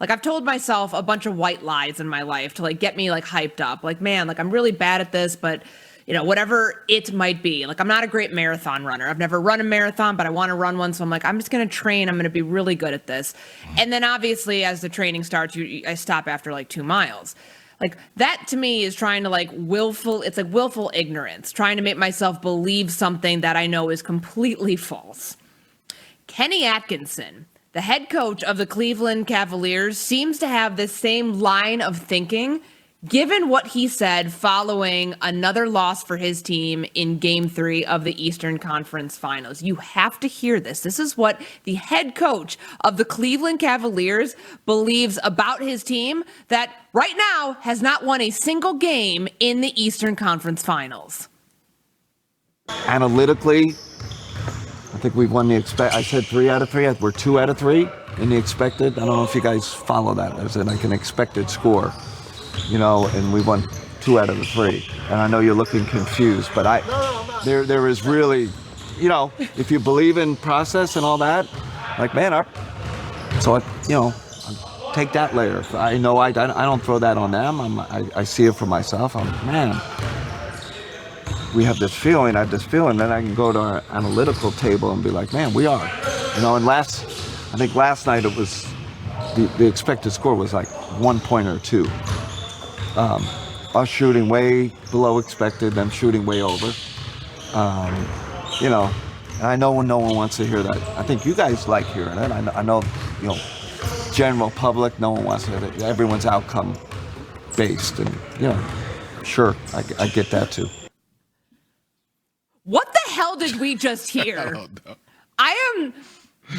Like, I've told myself a bunch of white lies in my life to, like, get me, like, hyped up. Like, man, like, I'm really bad at this, but, you know, whatever it might be. Like, I'm not a great marathon runner. I've never run a marathon, but I want to run one. So I'm like, I'm just going to train. I'm going to be really good at this. And then, obviously, as the training starts, I stop after, like, 2 miles. Like, that to me is trying to, like, willful ignorance, trying to make myself believe something that I know is completely false. Kenny Atkinson, the head coach of the Cleveland Cavaliers, seems to have this same line of thinking, given what he said following another loss for his team in Game 3 of the Eastern Conference Finals. You have to hear this. This is what the head coach of the Cleveland Cavaliers believes about his team that right now has not won a single game in the Eastern Conference Finals. Analytically, I think we've won I said 3 out of 3. We're 2 out of 3 in the expected. I don't know if you guys follow that. There's like an expected score. You know, and we won 2 out of the 3. And I know you're looking confused, but there is really, you know, if you believe in process and all that, like, man, I'll take that layer. I know I don't throw that on them. I see it for myself. Man, we have this feeling. I have this feeling. Then I can go to our analytical table and be like, man, we are. You know, and I think last night it was the expected score was like 1 point or 2. Us shooting way below expected, them shooting way over. You know, and I know no one wants to hear that. I think you guys like hearing it. I know, you know, general public, no one wants to hear it. Everyone's outcome based, and, you know, sure, I get that too. What the hell did we just hear? Oh, no. I am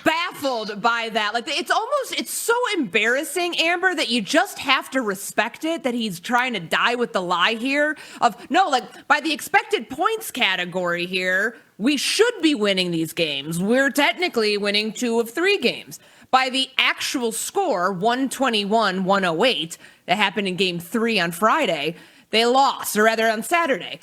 baffled by that. Like, it's so embarrassing, Amber, that you just have to respect it, that he's trying to die with the lie here of, no, like, by the expected points category here, we should be winning these games. We're technically winning 2 of 3 games. By the actual score, 121-108, that happened in Game 3 on Friday, they lost, or rather on Saturday.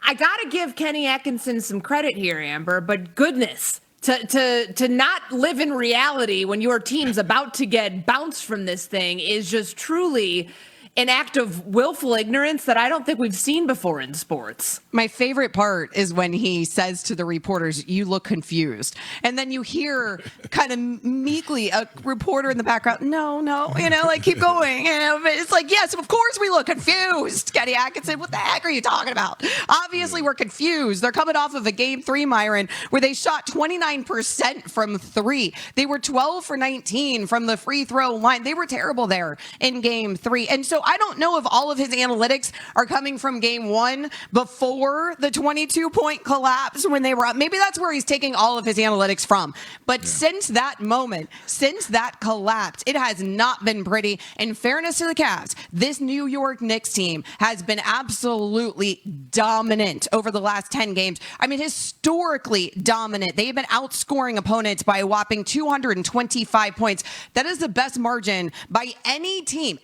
I gotta give Kenny Atkinson some credit here, Amber, but goodness, to not live in reality when your team's about to get bounced from this thing is just truly an act of willful ignorance that I don't think we've seen before in sports. My favorite part is when he says to the reporters, "You look confused." And then you hear kind of meekly a reporter in the background, no, you know, like, keep going. You know, but it's like, yes, of course we look confused. Kenny Atkinson, what the heck are you talking about? Obviously we're confused. They're coming off of a Game 3, Myron, where they shot 29% from 3. They were 12 for 19 from the free throw line. They were terrible there in Game 3. And so I don't know if all of his analytics are coming from Game 1 before the 22-point collapse when they were up. Maybe that's where he's taking all of his analytics from. But since that moment, since that collapse, it has not been pretty. In fairness to the Cavs, this New York Knicks team has been absolutely dominant over the last 10 games. I mean, historically dominant. They've been outscoring opponents by a whopping 225 points. That is the best margin by any team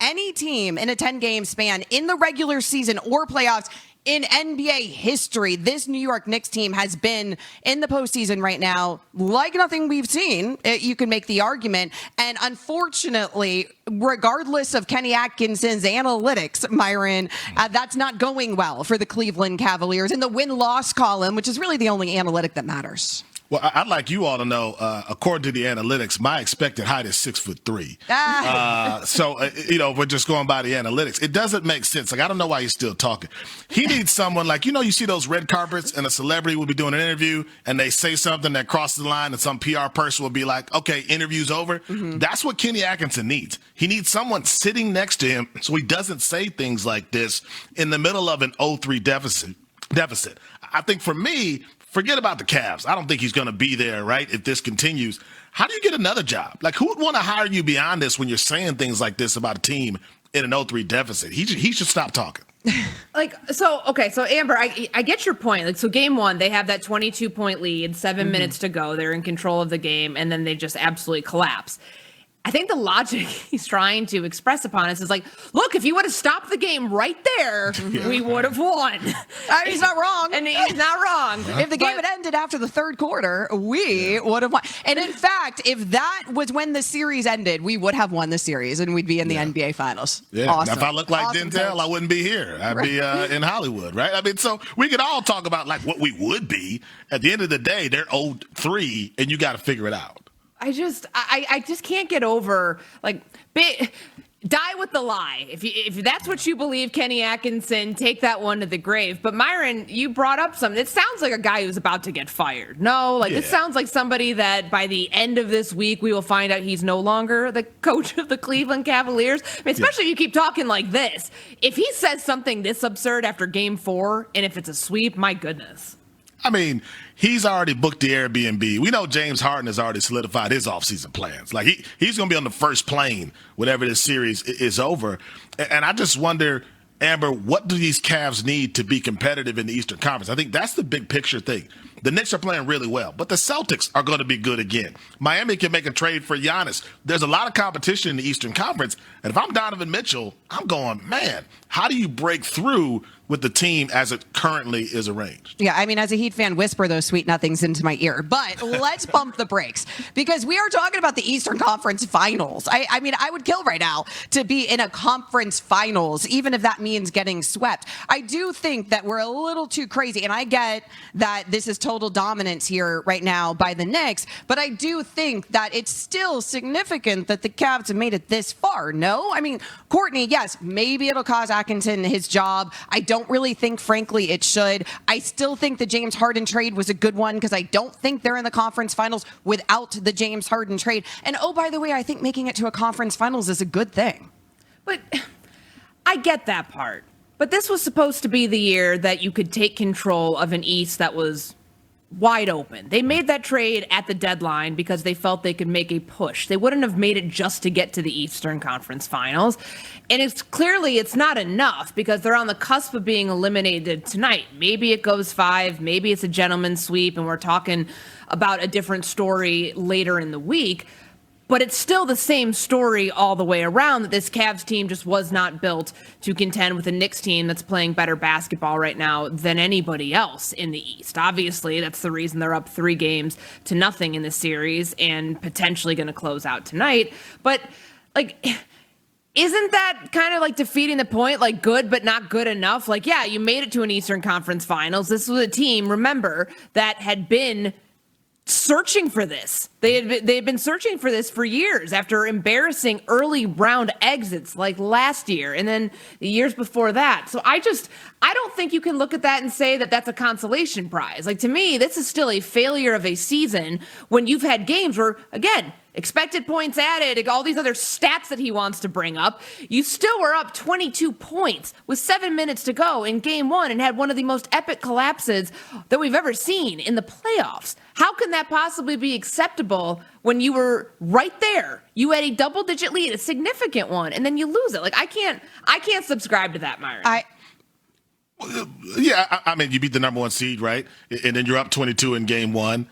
in a 10-game span in the regular season or playoffs in NBA history. This New York Knicks team has been in the postseason right now like nothing we've seen. You can make the argument. And unfortunately, regardless of Kenny Atkinson's analytics, Myron, that's not going well for the Cleveland Cavaliers in the win-loss column, which is really the only analytic that matters. Well, I'd like you all to know, according to the analytics, my expected height is 6'3". So, you know, we're just going by the analytics. It doesn't make sense. Like, I don't know why he's still talking. He needs someone like, you know, you see those red carpets and a celebrity will be doing an interview and they say something that crosses the line and some PR person will be like, okay, interview's over. Mm-hmm. That's what Kenny Atkinson needs. He needs someone sitting next to him so he doesn't say things like this in the middle of an 0-3 deficit. I think for me, forget about the Cavs. I don't think he's going to be there, right, if this continues. How do you get another job? Like, who would want to hire you beyond this when you're saying things like this about a team in an 0-3 deficit? He should stop talking. So Amber, I get your point. Like, so Game 1, they have that 22-point lead, 7 minutes to go. They're in control of the game, and then they just absolutely collapse. I think the logic he's trying to express upon us is like, look, if you would have stopped the game right there, we would have won. He's not wrong. And he's not wrong. If the game had ended after the third quarter, we would have won. And in fact, if that was when the series ended, we would have won the series and we'd be in the NBA Finals. Yeah. Awesome. Now, if I looked like Awesome, Denzel, coach. I wouldn't be here. I'd be in Hollywood, right? I mean, so we could all talk about like what we would be. At the end of the day, they're 0-3, and you got to figure it out. I just can't get over like die with the lie. If that's what you believe, Kenny Atkinson, take that one to the grave. But Myron, you brought up something. It sounds like a guy who's about to get fired. No, like this sounds like somebody that by the end of this week we will find out he's no longer the coach of the Cleveland Cavaliers. I mean, especially if you keep talking like this. If he says something this absurd after Game 4, and if it's a sweep, my goodness. I mean, he's already booked the Airbnb. We know James Harden has already solidified his offseason plans. Like he's going to be on the first plane whenever this series is over. And I just wonder, Amber, what do these Cavs need to be competitive in the Eastern Conference? I think that's the big picture thing. The Knicks are playing really well, but the Celtics are going to be good again. Miami can make a trade for Giannis. There's a lot of competition in the Eastern Conference. And if I'm Donovan Mitchell, I'm going, man, how do you break through with the team as it currently is arranged? Yeah, I mean, as a Heat fan, whisper those sweet nothings into my ear. But let's bump the brakes because we are talking about the Eastern Conference Finals. I mean, I would kill right now to be in a conference finals, even if that means getting swept. I do think that we're a little too crazy, and I get that this is total dominance here right now by the Knicks, but I do think that it's still significant that the Cavs have made it this far, no? I mean, Courtney, yes, maybe it'll cost Atkinson his job. I don't really think, frankly, it should. I still think the James Harden trade was a good one because I don't think they're in the conference finals without the James Harden trade. And oh, by the way, I think making it to a conference finals is a good thing. But I get that part. But this was supposed to be the year that you could take control of an East that was wide open. They made that trade at the deadline because they felt they could make a push. They wouldn't have made it just to get to the Eastern Conference Finals. And it's not enough because they're on the cusp of being eliminated tonight. Maybe it goes 5, maybe it's a gentleman's sweep, and we're talking about a different story later in the week. But it's still the same story all the way around that this Cavs team just was not built to contend with a Knicks team that's playing better basketball right now than anybody else in the East. Obviously, that's the reason they're up 3-0 in this series and potentially going to close out tonight. But, like, isn't that kind of like defeating the point? Like, good but not good enough? Like, yeah, you made it to an Eastern Conference Finals. This was a team, remember, that had been searching for this. They had been searching for this for years after embarrassing early round exits like last year and then the years before that. So I don't think you can look at that and say that that's a consolation prize. Like, to me, this is still a failure of a season when you've had games where, again, expected points added, all these other stats that he wants to bring up. You still were up 22 points with 7 minutes to go in Game 1 and had one of the most epic collapses that we've ever seen in the playoffs. How can that possibly be acceptable when you were right there? You had a double-digit lead, a significant one, and then you lose it. Like, I can't subscribe to that, Myron. I mean, you beat the number 1 seed, right? And then you're up 22 in Game 1.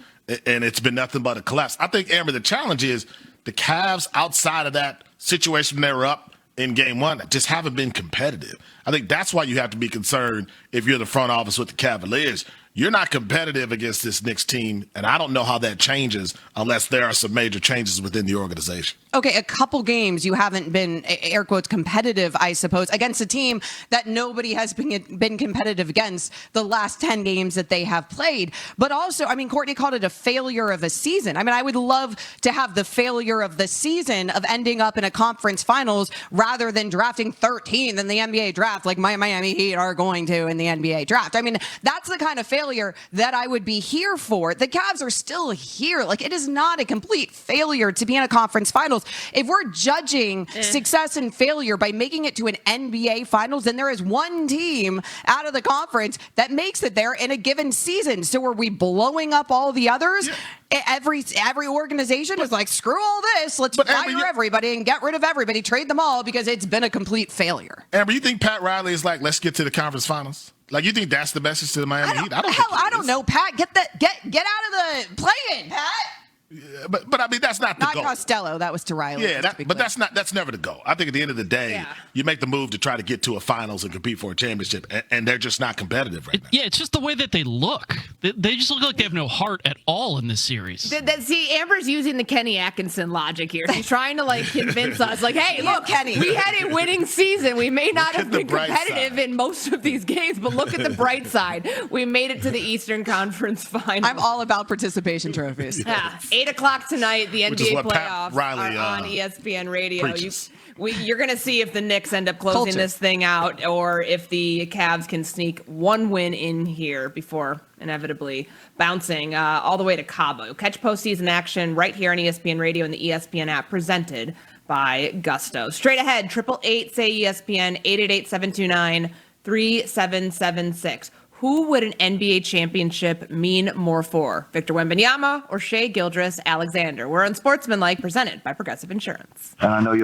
And it's been nothing but a collapse. I think, Amber, the challenge is the Cavs outside of that situation when they were up in Game 1 just haven't been competitive. I think that's why you have to be concerned if you're the front office with the Cavaliers. You're not competitive against this Knicks team, and I don't know how that changes unless there are some major changes within the organization. Okay, a couple games you haven't been, air quotes, competitive, I suppose, against a team that nobody has been competitive against the last 10 games that they have played. But also, I mean, Courtney called it a failure of a season. I mean, I would love to have the failure of the season of ending up in a conference finals rather than drafting 13th in the NBA draft like my Miami Heat are going to in the NBA draft. I mean, that's the kind of failure that I would be here for. The Cavs are still here. Like, it is not a complete failure to be in a conference finals. If we're judging success and failure by making it to an NBA finals, then there is one team out of the conference that makes it there in a given season. So are we blowing up all the others? Yeah. Every organization is like, screw all this. Let's fire everybody and get rid of everybody, trade them all because it's been a complete failure. Amber, you think Pat Riley is like, let's get to the conference finals? Like, you think that's the message to the Miami Heat? I don't know, Pat. Get out of the play-in, Pat. But I mean, that's not the Not goal. Costello. That was to Riley. Yeah, just to be but clear. that's never the goal. I think at the end of the day, Yeah. you make the move to try to get to a finals and compete for a championship, and they're just not competitive right now. Yeah, it's just the way that they look. They just look like they have no heart at all in this series. See, Amber's using the Kenny Atkinson logic here. She's trying to like convince us, like, hey, Yeah, look, Kenny. we had a winning season. We may not Look have at the been bright competitive side. in most of these games, but look at the bright side. We made it to the Eastern Conference Final. I'm all about participation trophies. Yeah, 8:00 tonight. The Which is NBA what Pat playoffs Riley, are on ESPN Radio. preaches. You're going to see if the Knicks end up closing Culture. this thing out, or if the Cavs can sneak one win in here before inevitably bouncing all the way to Cabo. Catch postseason action right here on ESPN Radio and the ESPN app, presented by Gusto. Straight ahead, 888-SAY-ESPN, 888-729-3776. Who would an NBA championship mean more for? Victor Wembanyama or Shea Gilgeous-Alexander? We're on Sportsmanlike, presented by Progressive Insurance. And I know you're